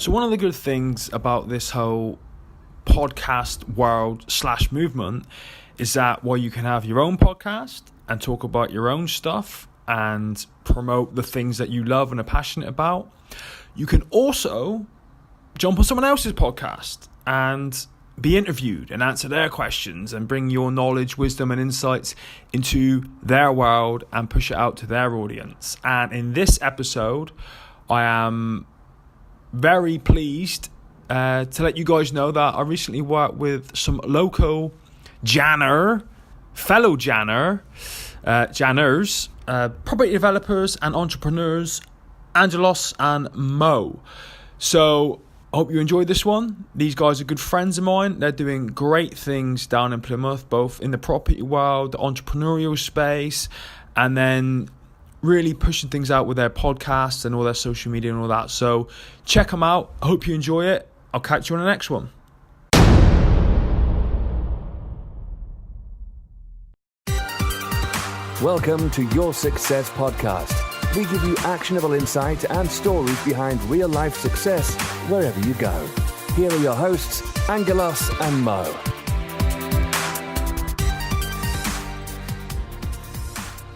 So one of the good things about this whole podcast world / movement is that while you can have your own podcast and talk about your own stuff and promote the things that you love and are passionate about, you can also jump on someone else's podcast and be interviewed and answer their questions and bring your knowledge, wisdom and insights into their world and push it out to their audience. And in this episode, I am very pleased to let you guys know that I recently worked with some local fellow Janners, property developers and entrepreneurs, Angelos and Mo. So I hope you enjoyed this one. These guys are good friends of mine. They're doing great things down in Plymouth, both in the property world, the entrepreneurial space, and then really pushing things out with their podcasts and all their social media and all that. So check them out. I hope you enjoy it. I'll catch you on the next one. Welcome to Your Success Podcast. We give you actionable insight and stories behind real-life success wherever you go. Here are your hosts, Angelos and Mo.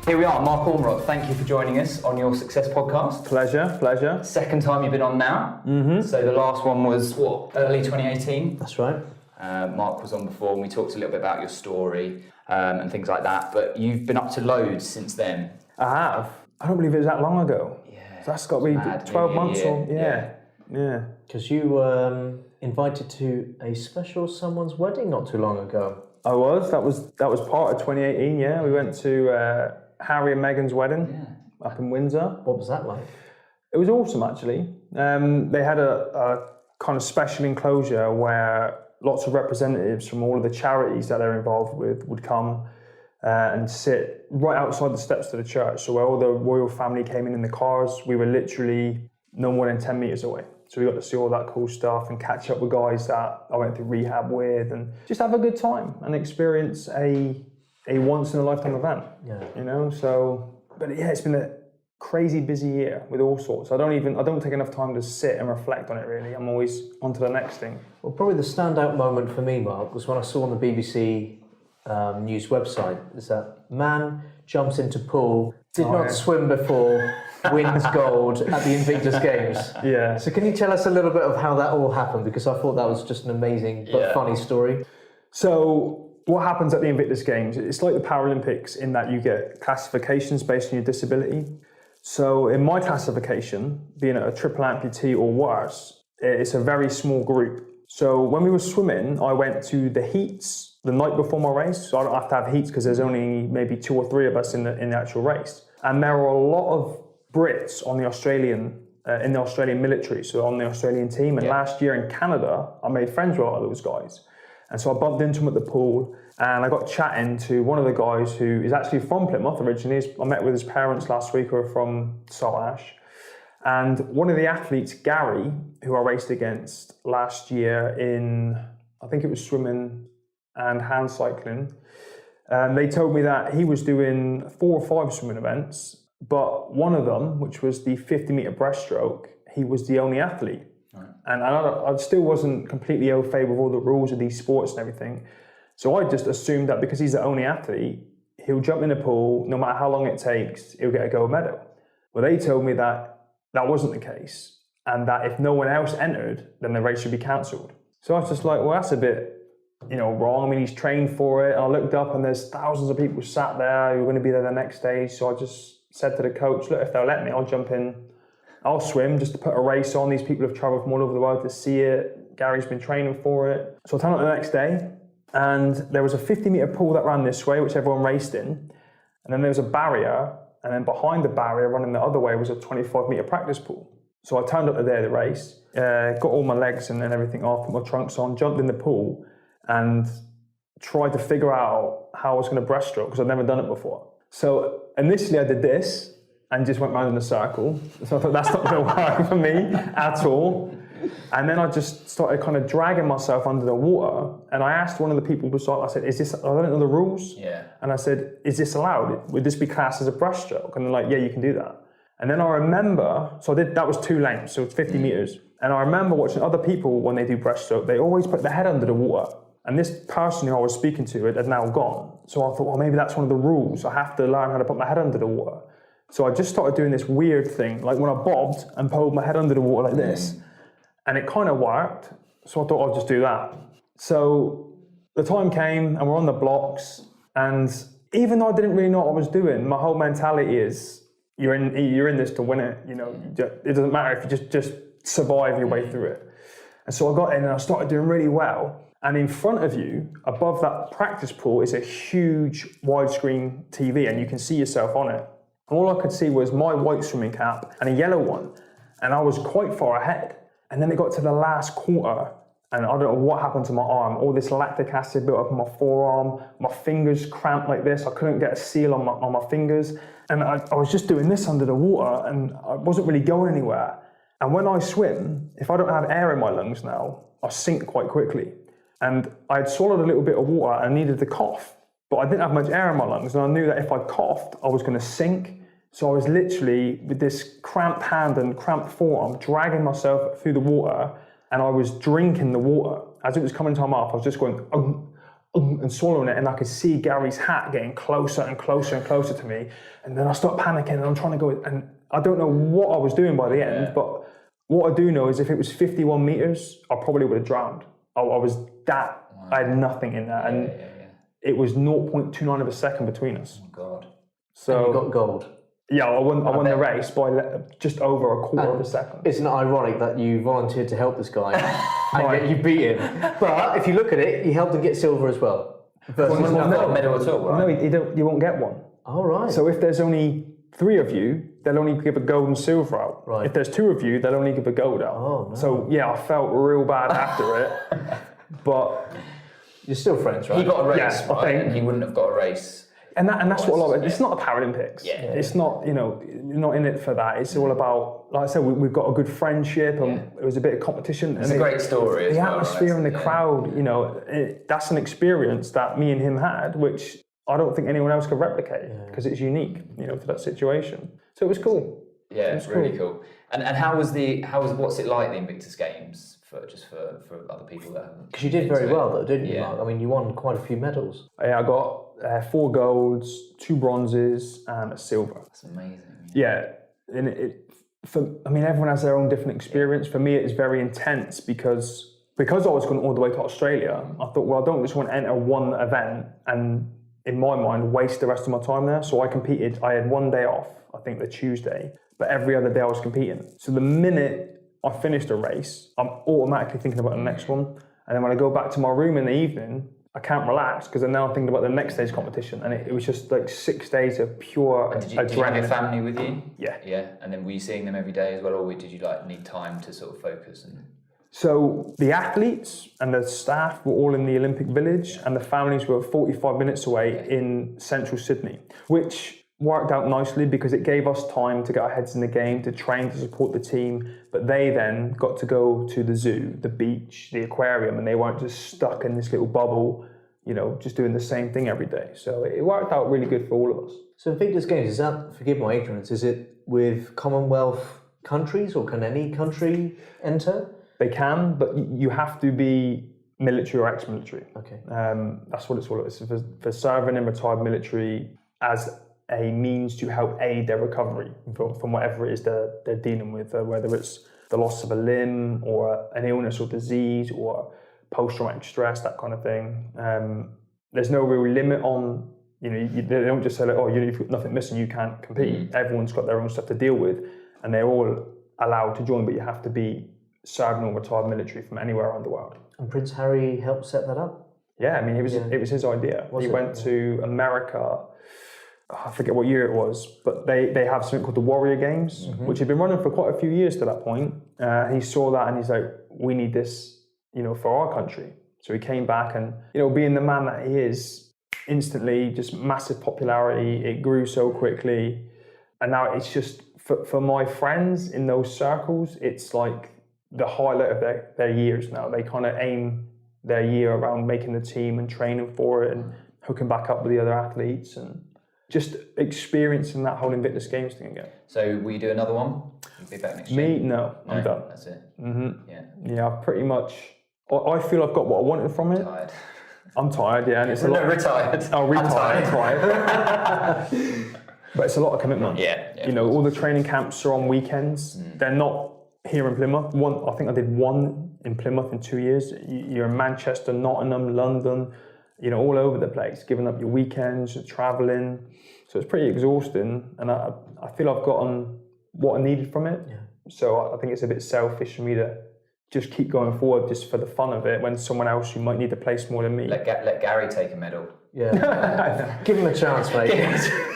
Here we are, Mark Ormrod. Thank you for joining us on Your Success Podcast. Pleasure. Second time you've been on now. Mm-hmm. So the last one was, early 2018? That's right. Mark was on before and we talked a little bit about your story and things like that. But you've been up to loads since then. I have. I don't believe it was that long ago. Yeah. So that's got to be 12 months or... Yeah. Because you were invited to a special someone's wedding not too long ago. I was. That was part of 2018, yeah. We went to Harry and Meghan's wedding up in Windsor. What was that like? It was awesome, actually. They had a kind of special enclosure where lots of representatives from all of the charities that they're involved with would come and sit right outside the steps to the church. So where all the royal family came in the cars, we were literally no more than 10 metres away. So we got to see all that cool stuff and catch up with guys that I went through rehab with and just have a good time and experience a once-in-a-lifetime event. Yeah. You know, so... But yeah, it's been a crazy busy year with all sorts. I don't take enough time to sit and reflect on it, really. I'm always on to the next thing. Well, probably the standout moment for me, Mark, was when I saw on the BBC news website, is that man jumps into pool, did not swim before, wins gold at the Invictus Games. Yeah. So can you tell us a little bit of how that all happened? Because I thought that was just an amazing but funny story. So what happens at the Invictus Games, it's like the Paralympics in that you get classifications based on your disability. So in my classification, being a triple amputee or worse, it's a very small group. So when we were swimming, I went to the heats the night before my race. So I don't have to have heats because there's only maybe 2 or 3 of us in the actual race. And there were a lot of Brits on the Australian in the Australian military, so on the Australian team. And last year in Canada, I made friends with a lot of those guys. And so I bumped into them at the pool and I got chatting to one of the guys who is actually from Plymouth originally. I met with his parents last week who are from Saltash. And one of the athletes, Gary, who I raced against last year in, I think it was swimming and hand cycling, they told me that he was doing 4 or 5 swimming events, but one of them, which was the 50-metre breaststroke, he was the only athlete. Right. And I still wasn't completely au fait with all the rules of these sports and everything. So I just assumed that because he's the only athlete, he'll jump in the pool, no matter how long it takes, he'll get a gold medal. Well, they told me that that wasn't the case, and that if no one else entered, then the race should be cancelled. So I was just like, well, that's a bit, wrong. I mean, he's trained for it. And I looked up and there's thousands of people sat there who are going to be there the next day. So I just said to the coach, look, if they'll let me, I'll jump in. I'll swim just to put a race on. These people have travelled from all over the world to see it. Gary's been training for it. So I turned up the next day and there was a 50-metre pool that ran this way, which everyone raced in. And then there was a barrier. And then behind the barrier, running the other way, was a 25-metre practice pool. So I turned up to the race, got all my legs and everything off, put my trunks on, jumped in the pool and tried to figure out how I was going to breaststroke because I'd never done it before. So initially I did this and just went round in a circle. So I thought that's not going to work for me at all. And then I just started kind of dragging myself under the water. And I asked one of the people beside, I said, I don't know the rules. Yeah. And I said, is this allowed? Would this be classed as a breaststroke? And they're like, yeah, you can do that. And then I remember, so that was 2 lengths, so it's 50 meters. And I remember watching other people when they do breaststroke, they always put their head under the water. And this person who I was speaking to had now gone. So I thought, well, maybe that's one of the rules. I have to learn how to put my head under the water. So I just started doing this weird thing, like when I bobbed and pulled my head under the water like this, and it kind of worked. So I thought I'll just do that. So the time came and we're on the blocks, and even though I didn't really know what I was doing, my whole mentality is you're in this to win it. You know, it doesn't matter if you just survive your way through it. And so I got in and I started doing really well. And in front of you, above that practice pool, is a huge widescreen TV, and you can see yourself on it. And all I could see was my white swimming cap and a yellow one, and I was quite far ahead. And then it got to the last quarter, and I don't know what happened to my arm. All this lactic acid built up on my forearm, my fingers cramped like this. I couldn't get a seal on my fingers. And I was just doing this under the water, and I wasn't really going anywhere. And when I swim, if I don't have air in my lungs now, I sink quite quickly. And I had swallowed a little bit of water and needed to cough, but I didn't have much air in my lungs, and I knew that if I coughed, I was going to sink. So I was literally, with this cramped hand and cramped forearm, dragging myself through the water, and I was drinking the water. As it was coming to my mouth, I was just going, and swallowing it, and I could see Gary's hat getting closer and closer and closer to me. And then I start panicking, and I'm trying to go, and I don't know what I was doing by the end, but what I do know is if it was 51 meters, I probably would have drowned. I was that, I had nothing in there, and it was 0.29 of a second between us. Oh God. So And you got gold. Yeah, I won the race by just over a quarter of a second. Isn't it ironic that you volunteered to help this guy and yet you beat him? But if you look at it, you helped him get silver as well. Well, he's not got a medal at all, right? No, you won't get one. All right. So if there's only 3 of you, they'll only give a gold and silver out. Right. If there's 2 of you, they'll only give a gold out. Oh, no. So yeah, I felt real bad after it, but You're still friends, right? He got a race, Yeah, I right? think- And he wouldn't have got a race. and that's what I love. It's not the Paralympics. Yeah. It's not, you're not in it for that. It's all about, like I said, we've got a good friendship, and it was a bit of competition. It's a great story as The well, atmosphere right? and the crowd, that's an experience that me and him had, which I don't think anyone else could replicate because it's unique, to that situation. So it was cool. Yeah, it's really cool. And what's it like, the Invictus Games for other people that haven't? Because you did very well, though, didn't you, Yeah. Mark? I mean, you won quite a few medals. Yeah, I got 4 golds, 2 bronzes, and a silver. That's amazing. Yeah, and everyone has their own different experience. For me, it's very intense because I was going all the way to Australia. I thought, well, I don't just want to enter one event and, in my mind, waste the rest of my time there. So I competed. I had 1 day off, I think the Tuesday, but every other day I was competing. So the minute I finished a race, I'm automatically thinking about the next one. And then when I go back to my room in the evening, I can't relax because I'm now thinking about the next day's competition. And it was just like 6 days of pure Did you have your family with you? Yeah. Yeah. And then were you seeing them every day as well, or did you need time to sort of focus? So the athletes and the staff were all in the Olympic Village, and the families were 45 minutes away in central Sydney, which worked out nicely because it gave us time to get our heads in the game, to train, to support the team. But they then got to go to the zoo, the beach, the aquarium, and they weren't just stuck in this little bubble, just doing the same thing every day. So it worked out really good for all of us. So Invictus Games, is that, forgive my ignorance, is it with Commonwealth countries, or can any country enter? They can, but you have to be military or ex-military. Okay. That's what it's all about. It's for serving in retired military as a means to help aid their recovery from whatever it is they're dealing with, whether it's the loss of a limb or an illness or disease or post-traumatic stress, that kind of thing. There's no real limit on, they don't just say, like, oh, you've got nothing missing, you can't compete. Everyone's got their own stuff to deal with, and they're all allowed to join, but you have to be serving or retired military from anywhere around the world. And Prince Harry helped set that up? Yeah, it was his idea. He went to America, I forget what year it was, but they have something called the Warrior Games, which had been running for quite a few years to that point. He saw that and he's like, we need this, for our country. So he came back and, being the man that he is, instantly just massive popularity. It grew so quickly. And now it's just, for my friends in those circles, it's like the highlight of their years now. They kind of aim their year around making the team and training for it and hooking back up with the other athletes. And just experiencing that whole Invictus Games thing again. So will you do another one? You'll be back next year? Me, no, I'm done. That's it. Yeah, I've pretty much. I feel I've got what I wanted from it. Tired. I'm tired, yeah, and it's a No, lot. retired. Oh, retired, I'm right. But it's a lot of commitment. Yeah, you know, all the training camps are on weekends. They're not here in Plymouth. I think I did one in Plymouth in 2 years. You're in Manchester, Nottingham, London, you know, all over the place, giving up your weekends, traveling. So it's pretty exhausting, and I feel I've gotten what I needed from it. Yeah. So I think it's a bit selfish for me to just keep going forward just for the fun of it when someone else who might need the place more than me. Let Gary take a medal. Yeah. Give him a chance, mate.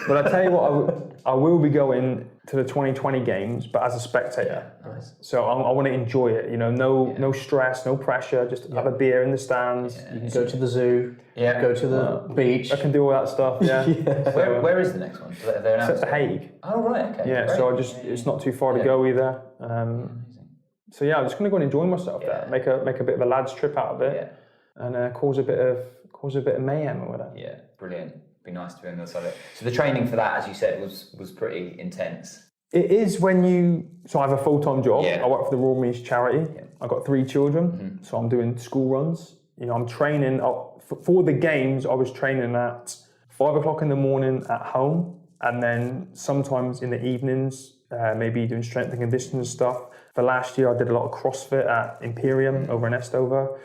But I tell you what, I will be going to the 2020 games, but as a spectator. Yeah, nice. So I want to enjoy it. You know, no stress, no pressure. Just have a beer in the stands. You can go to the zoo. Yeah. Go to the beach. I can do all that stuff. Yeah. So, Where is the next one? it's at The Hague. Oh right, okay. Yeah. Great. So it's not too far to go either. So yeah, I'm just going to go and enjoy myself there. Make a bit of a lads trip out of it, and cause a bit of mayhem or whatever. Yeah, brilliant. Be nice to be on the side of it. So the training for that, as you said, was pretty intense. It is when you. So I have a full-time job. Yeah. I work for the Royal Marines charity. Yeah. I've got 3 children, so I'm doing school runs. You know, I'm training for the games. I was training at 5 o'clock in the morning at home, and then sometimes in the evenings, maybe doing strength and conditioning stuff. For last year, I did a lot of CrossFit at Imperium over in Estover,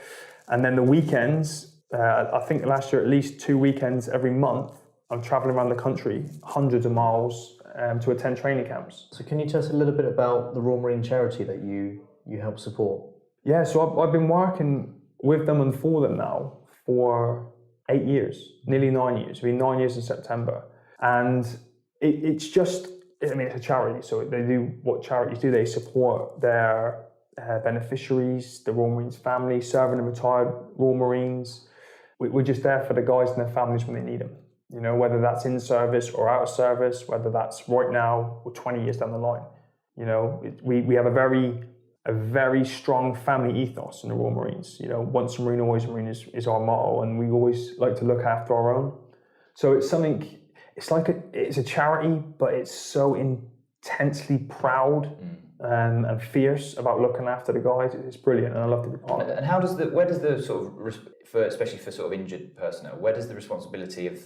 and then the weekends. I think last year at least 2 weekends every month. I'm traveling around the country, hundreds of miles, to attend training camps. So can you tell us a little bit about the Royal Marine charity that you help support? Yeah, so I've been working with them and for them now for 8 years, nearly 9 years. It'll be 9 years in September. And it's just, I mean, it's a charity, so they do what charities do. They support their beneficiaries, the Royal Marines family, serving and retired Royal Marines. We're just there for the guys and their families when they need them. You know, whether that's in service or out of service, whether that's right now or 20 years down the line. You know, we have a very strong family ethos in the Royal Marines. You know, once a Marine, always a Marine is our motto, and we always like to look after our own. So it's something, it's a charity, but it's so intensely proud and fierce about looking after the guys. It's brilliant, and I love to be part of it. And where does the sort of, especially for sort of injured personnel, where does the responsibility of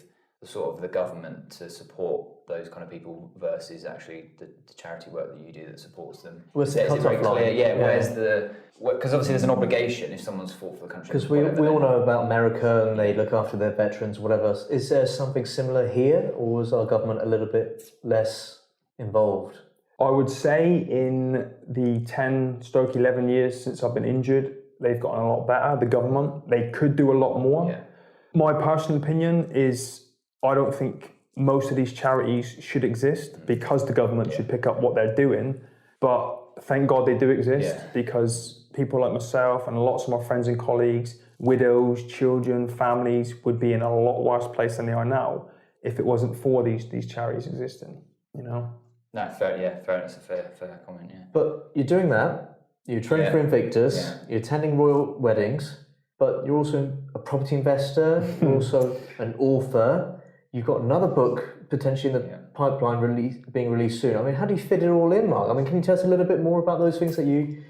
the government to support those kind of people versus actually the charity work that you do that supports them? Where's the Is it very cut-off clear? line? Yeah, where's because obviously there's an obligation if someone's fought for the country. Because we all know about America and they look after their veterans, whatever. Is there something similar here, or is our government a little bit less involved? I would say in the 10-11 years since I've been injured, they've gotten a lot better, the government. They could do a lot more. Yeah. My personal opinion is I don't think most of these charities should exist because the government should pick up what they're doing. But thank God they do exist because people like myself and lots of my friends and colleagues, widows, children, families would be in a lot worse place than they are now if it wasn't for these charities existing, you know? No, fair enough. It's a fair comment, yeah. But you're doing that, you're training for Invictus, you're attending royal weddings, but you're also a property investor, you're also an author, you've got another book potentially in the pipeline being released soon. I mean, how do you fit it all in, Mark? I mean, can you tell us a little bit more about those things that you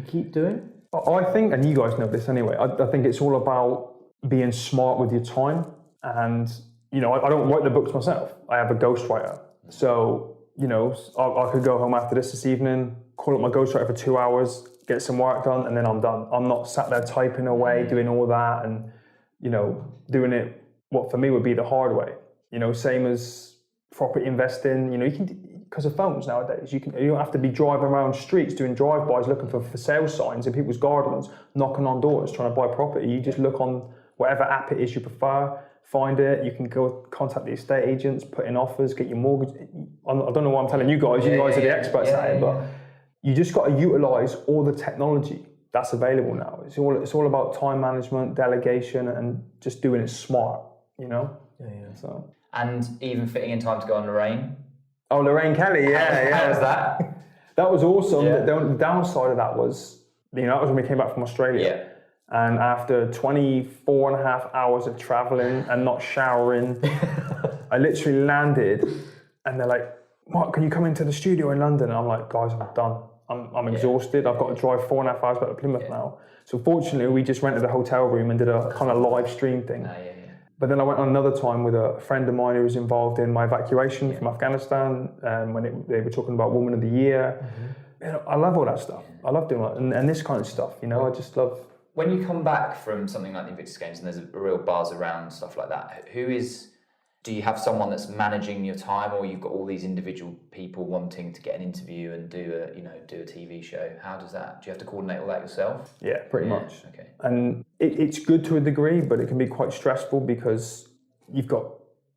keep doing? I think, and you guys know this anyway, I think it's all about being smart with your time. And, you know, I don't write the books myself. I have a ghostwriter. So, you know, I could go home after this evening, call up my ghostwriter for 2 hours, get some work done, and then I'm done. I'm not sat there typing away, doing all that and, you know, doing it what for me would be the hard way. You know, same as property investing, you know, you can, because of phones nowadays, you don't have to be driving around streets doing drive-bys looking for sale signs in people's gardens, knocking on doors, trying to buy property. You just look on whatever app it is you prefer, find it, you can go contact the estate agents, put in offers, get your mortgage. I don't know what I'm telling you guys, you guys are the experts at it, but you just got to utilise all the technology that's available now. It's all about time management, delegation, and just doing it smart, you know? So. And even fitting in time to go on Lorraine. Oh, Lorraine Kelly, How was that? That was awesome. Yeah. The downside of that was, you know, that was when we came back from Australia. Yeah. And after 24 and a half hours of traveling and not showering, I literally landed and they're like, Mark, can you come into the studio in London? And I'm like, guys, I'm done. I'm exhausted. I've got to drive 4.5 hours back to Plymouth now. So fortunately, we just rented a hotel room and did a kind of live stream thing. But then I went on another time with a friend of mine who was involved in my evacuation from Afghanistan when they were talking about Woman of the Year. You know, I love all that stuff. I love doing that. And this kind of stuff, you know, I just love... When you come back from something like the Invictus Games and there's a real buzz around stuff like that, do you have someone that's managing your time, or you've got all these individual people wanting to get an interview and do a TV show? How does that? Do you have to coordinate all that yourself? Yeah, pretty much. Okay. And it's good to a degree, but it can be quite stressful because you've got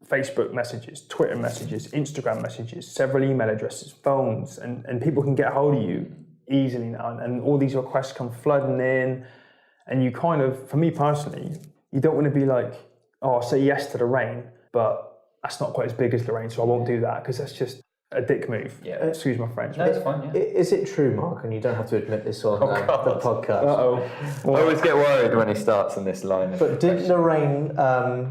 Facebook messages, Twitter messages, Instagram messages, several email addresses, phones, and people can get hold of you easily now. And all these requests come flooding in, and you kind of, for me personally, you don't want to be like, oh, I'll say yes to the rain, but that's not quite as big as Lorraine, so I won't do that because that's just a dick move. Yeah. Excuse my French. No, it's fine. Yeah. Is it true, Mark? And you don't have to admit this on the podcast. I always get worried when he starts on this line. But did Lorraine,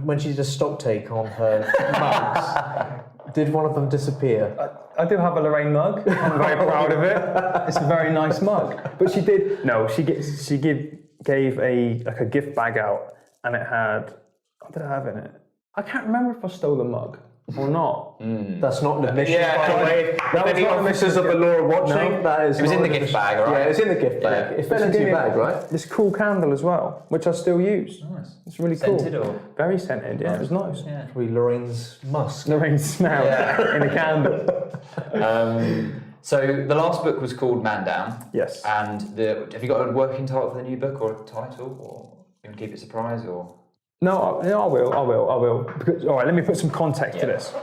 when she did a stock take on her mugs, did one of them disappear? I do have a Lorraine mug. I'm very proud of it. It's a very nice mug. But she did. No, she gave a gift bag out, and it had. What did I have in it? I can't remember if I stole the mug or not. That's not an admission. By the way, That was not officers of the law are watching. No. That is. It was in the gift bag, right? Yeah, it was in the gift bag. It fell into your bag, right? This cool candle as well, which I still use. Nice. It's really Scented cool. or? Very scented. Yeah, it was nice. Yeah. Probably Lorraine's musk. Lorraine's smell in a candle. So the last book was called Man Down. Yes. And have you got a working title for the new book, or a title, or you want to keep it a surprise, or? No, I will. Because, all right, let me put some context to this.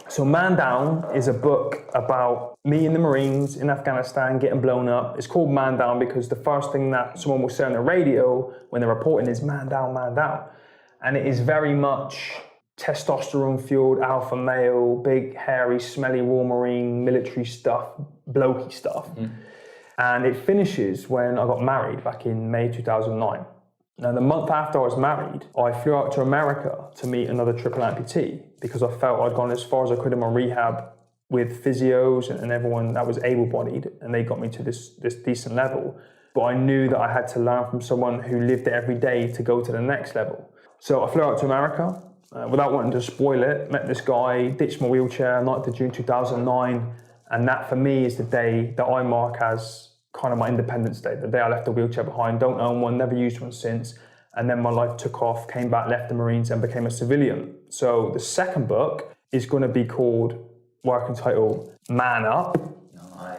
So Man Down is a book about me and the Marines in Afghanistan getting blown up. It's called Man Down because the first thing that someone will say on the radio when they're reporting is man down, man down. And it is very much testosterone-fueled alpha male, big, hairy, smelly war Marine, military stuff, blokey stuff. And it finishes when I got married back in May 2009. Now, the month after I was married, I flew out to America to meet another triple amputee because I felt I'd gone as far as I could in my rehab with physios and everyone that was able-bodied, and they got me to this decent level. But I knew that I had to learn from someone who lived it every day to go to the next level. So I flew out to America without wanting to spoil it, met this guy, ditched my wheelchair, 9th of June 2009, and that for me is the day that I mark as kind of my Independence Day, the day I left the wheelchair behind, don't own one, never used one since, and then my life took off, came back, left the Marines and became a civilian. So the second book is going to be called, working title, Man Up,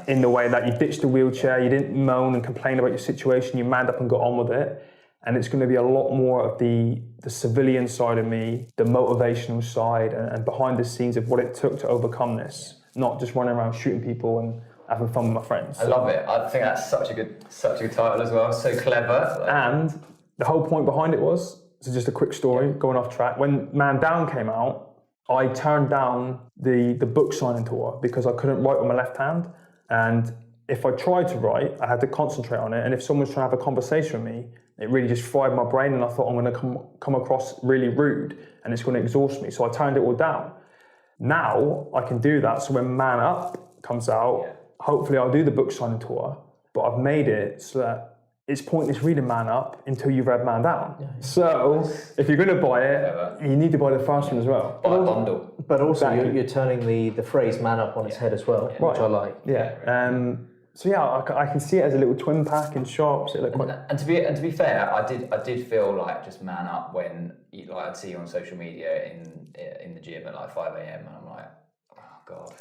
in the way that you ditched the wheelchair, you didn't moan and complain about your situation, you manned up and got on with it. And it's going to be a lot more of the civilian side of me, the motivational side, and behind the scenes of what it took to overcome this, not just running around shooting people and having fun with my friends. I love it. I think that's such a good title as well. So clever. And the whole point behind it was, so just a quick story, going off track. When Man Down came out, I turned down the book signing tour because I couldn't write with my left hand. And if I tried to write, I had to concentrate on it. And if someone's trying to have a conversation with me, it really just fried my brain. And I thought, I'm going to come across really rude and it's going to exhaust me. So I turned it all down. Now I can do that. So when Man Up comes out, hopefully I'll do the book signing tour, but I've made it so that it's pointless reading Man Up until you've read Man Down. So if you're going to buy it, you need to buy the first one as well. Buy a bundle. But also you're turning the phrase man up on its head as well, which I like. So I can see it as a little twin pack in shops. It looked quite... And to be fair, I did feel like just man up when I'd see you on social media in the gym at like 5 a.m. and I'm like, God,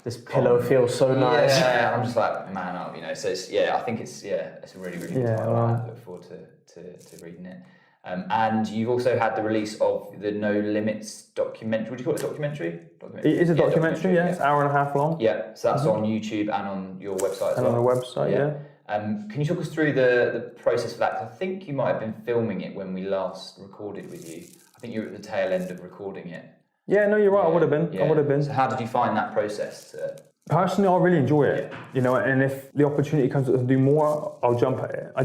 this pillow feels so nice. Yeah, I'm just like, man up, you know. So I think it's a really, really good title. I look forward to reading it. And you've also had the release of the No Limits documentary. Would you call it a documentary? It is a documentary, It's an hour and a half long. Yeah, so that's on YouTube and on your website as well. And on the website, Can you talk us through the process for that? 'Cause I think you might have been filming it when we last recorded with you. I think you were at the tail end of recording it. Yeah, no, you're right. I would have been. I would have been. So how did you find that process? Personally, I really enjoy it. You know, and if the opportunity comes to do more, I'll jump at it. I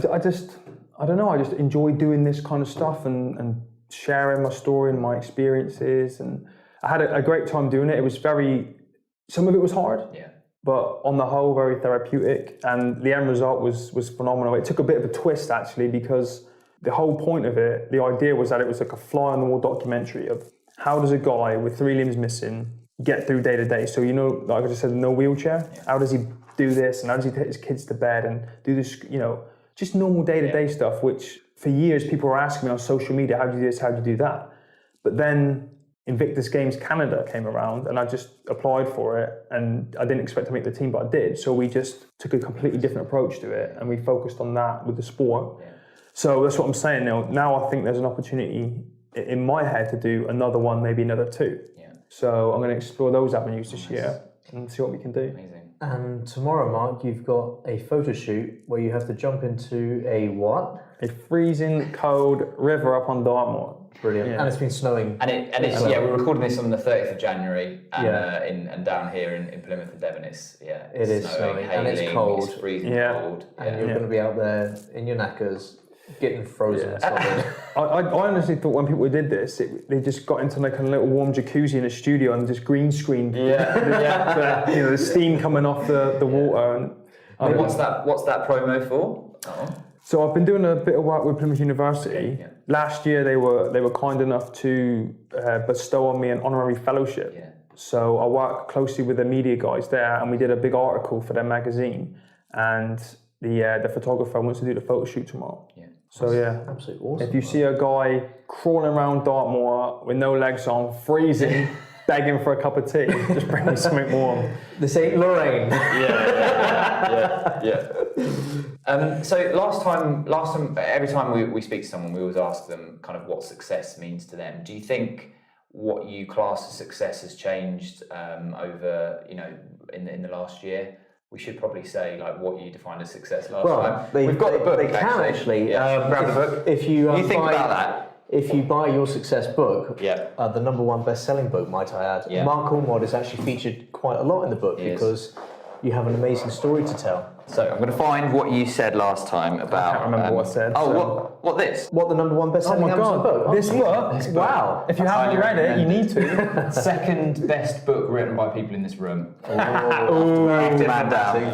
don't know. I just enjoy doing this kind of stuff and sharing my story and my experiences. And I had a great time doing it. It was some of it was hard, but on the whole, very therapeutic. And the end result was phenomenal. It took a bit of a twist, actually, because the whole point of it, the idea was that it was like a fly on the wall documentary of how does a guy with 3 limbs missing get through day to day. So, like I just said, no wheelchair. How does he do this? And how does he take his kids to bed and do this, just normal day to day stuff, which for years people were asking me on social media, how do you do this? How do you do that? But then Invictus Games Canada came around and I just applied for it, and I didn't expect to make the team, but I did. So we just took a completely different approach to it and we focused on that with the sport. Yeah. So that's what I'm saying now. Now I think there's an opportunity in my head to do another one, maybe another 2. Yeah. So I'm going to explore those avenues this year and see what we can do. Amazing. And tomorrow, Mark, you've got a photo shoot where you have to jump into a what? A freezing cold river up on Dartmoor. Brilliant. Yeah. And it's been snowing. And it's we're recording this on the 30th of January, and and down here in Plymouth and Devon, it is snowing, and it's cold. It's freezing cold. And you're going to be out there in your knackers, getting frozen. I honestly thought when people did this, they just got into like a little warm jacuzzi in a studio and just green screened. The steam coming off the water. And what's that promo for? Oh. So I've been doing a bit of work with Plymouth University. Yeah. Last year they were kind enough to bestow on me an honorary fellowship. Yeah. So I work closely with the media guys there, and we did a big article for their magazine. And the photographer wants to do the photo shoot tomorrow. Yeah. So absolutely awesome. If you see a guy crawling around Dartmoor with no legs on, freezing, begging for a cup of tea, just bring me something warm. This ain't Lorraine. So last time, every time we speak to someone, we always ask them kind of what success means to them. Do you think what you class as success has changed over, in the last year? We should probably say like what you defined as success last time. We've got the book. They can actually. Grab the book. If you think about that. If you buy Your Success book, the number 1 best-selling book, might I add, Mark Ormrod is actually featured quite a lot in the book because you have an amazing story to tell. So I'm going to find what you said last time about. I can't remember what I said. What this? What the number 1 best-selling Amazon book? This book? Wow! If you haven't read it, you need to. Second best book written by people in this room. Man down.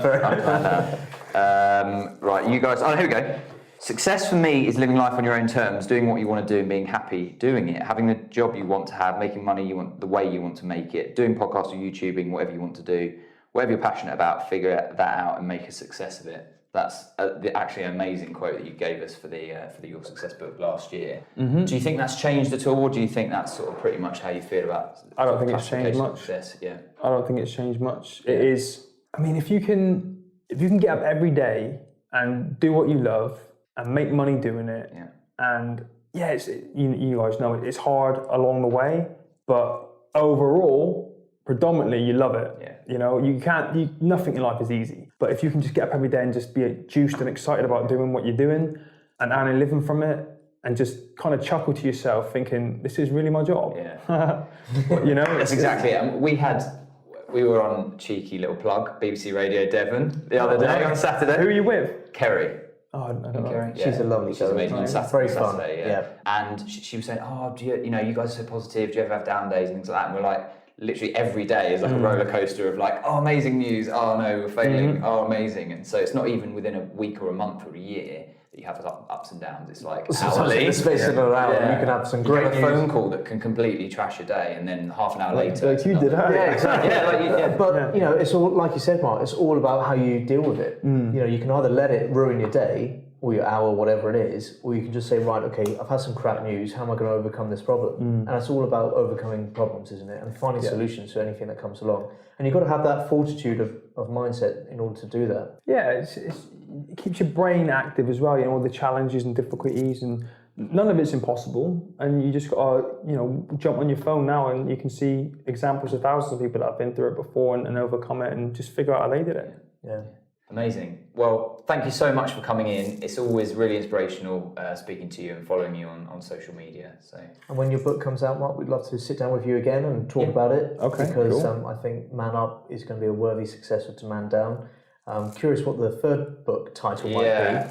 Right, you guys. Oh, here we go. Success for me is living life on your own terms, doing what you want to do and being happy doing it, having the job you want to have, making money you want, the way you want to make it, doing podcasts or YouTubing, whatever you want to do, whatever you're passionate about, figure that out and make a success of it. That's actually an amazing quote that you gave us for the Your Success book last year. Mm-hmm. Do you think that's changed at all, or do you think that's sort of pretty much how you feel about? I don't think it's changed much. Yeah. I don't think it's changed much. It is. I mean, if you can get up every day and do what you love and make money doing it, and you guys know it's hard along the way, but overall, predominantly you love it. Yeah. Nothing in life is easy. But if you can just get up every day and just be juiced and excited about doing what you're doing and earning a living from it, and just kind of chuckle to yourself thinking, this is really my job. Yeah. That's exactly it. We were on cheeky little plug, BBC Radio Devon, the other day on Saturday. Who are you with? Kerry. Oh, I don't know. Kerry. She's a lovely girl. She's amazing on Saturday. Very fun. Saturday, And she was saying, do you guys are so positive, do you ever have down days and things like that? And we're like, literally every day is like a roller coaster of like, amazing news, no, we're failing, amazing. And so it's not even within a week or a month or a year that you have ups and downs. It's like hourly. In the space of an hour, you can have some great news. Phone call that can completely trash your day, and then half an hour later. Like you did, Yeah, exactly. But it's all, like you said, Mark, it's all about how you deal with it. You can either let it ruin your day or your hour, whatever it is, or you can just say, right, okay, I've had some crap news, how am I going to overcome this problem? And it's all about overcoming problems, isn't it? And finding solutions to anything that comes along. And you've got to have that fortitude of mindset in order to do that. Yeah, it keeps your brain active as well, all the challenges and difficulties, and none of it's impossible. And you just got to, jump on your phone now and you can see examples of thousands of people that have been through it before and overcome it and just figure out how they did it. Yeah. Amazing. Well, thank you so much for coming in. It's always really inspirational speaking to you and following you on social media. So. And when your book comes out, Mark, we'd love to sit down with you again and talk about it. Okay, because cool. I think Man Up is going to be a worthy successor to Man Down. I'm curious what the third book title might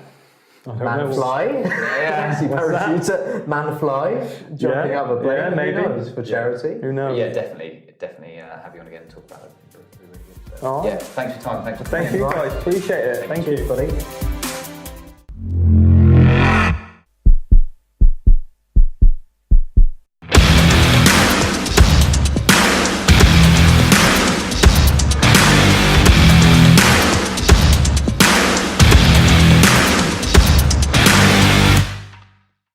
be. Man-fly, fancy parachuter, man-fly, jumping out of a plane. maybe. Who knows, for charity? Who knows? Yeah, definitely have you on again and talk about it. It'd be really good. So, All right. yeah, thanks for your time. Thanks for Thank you guys. Appreciate it. Thank you, buddy.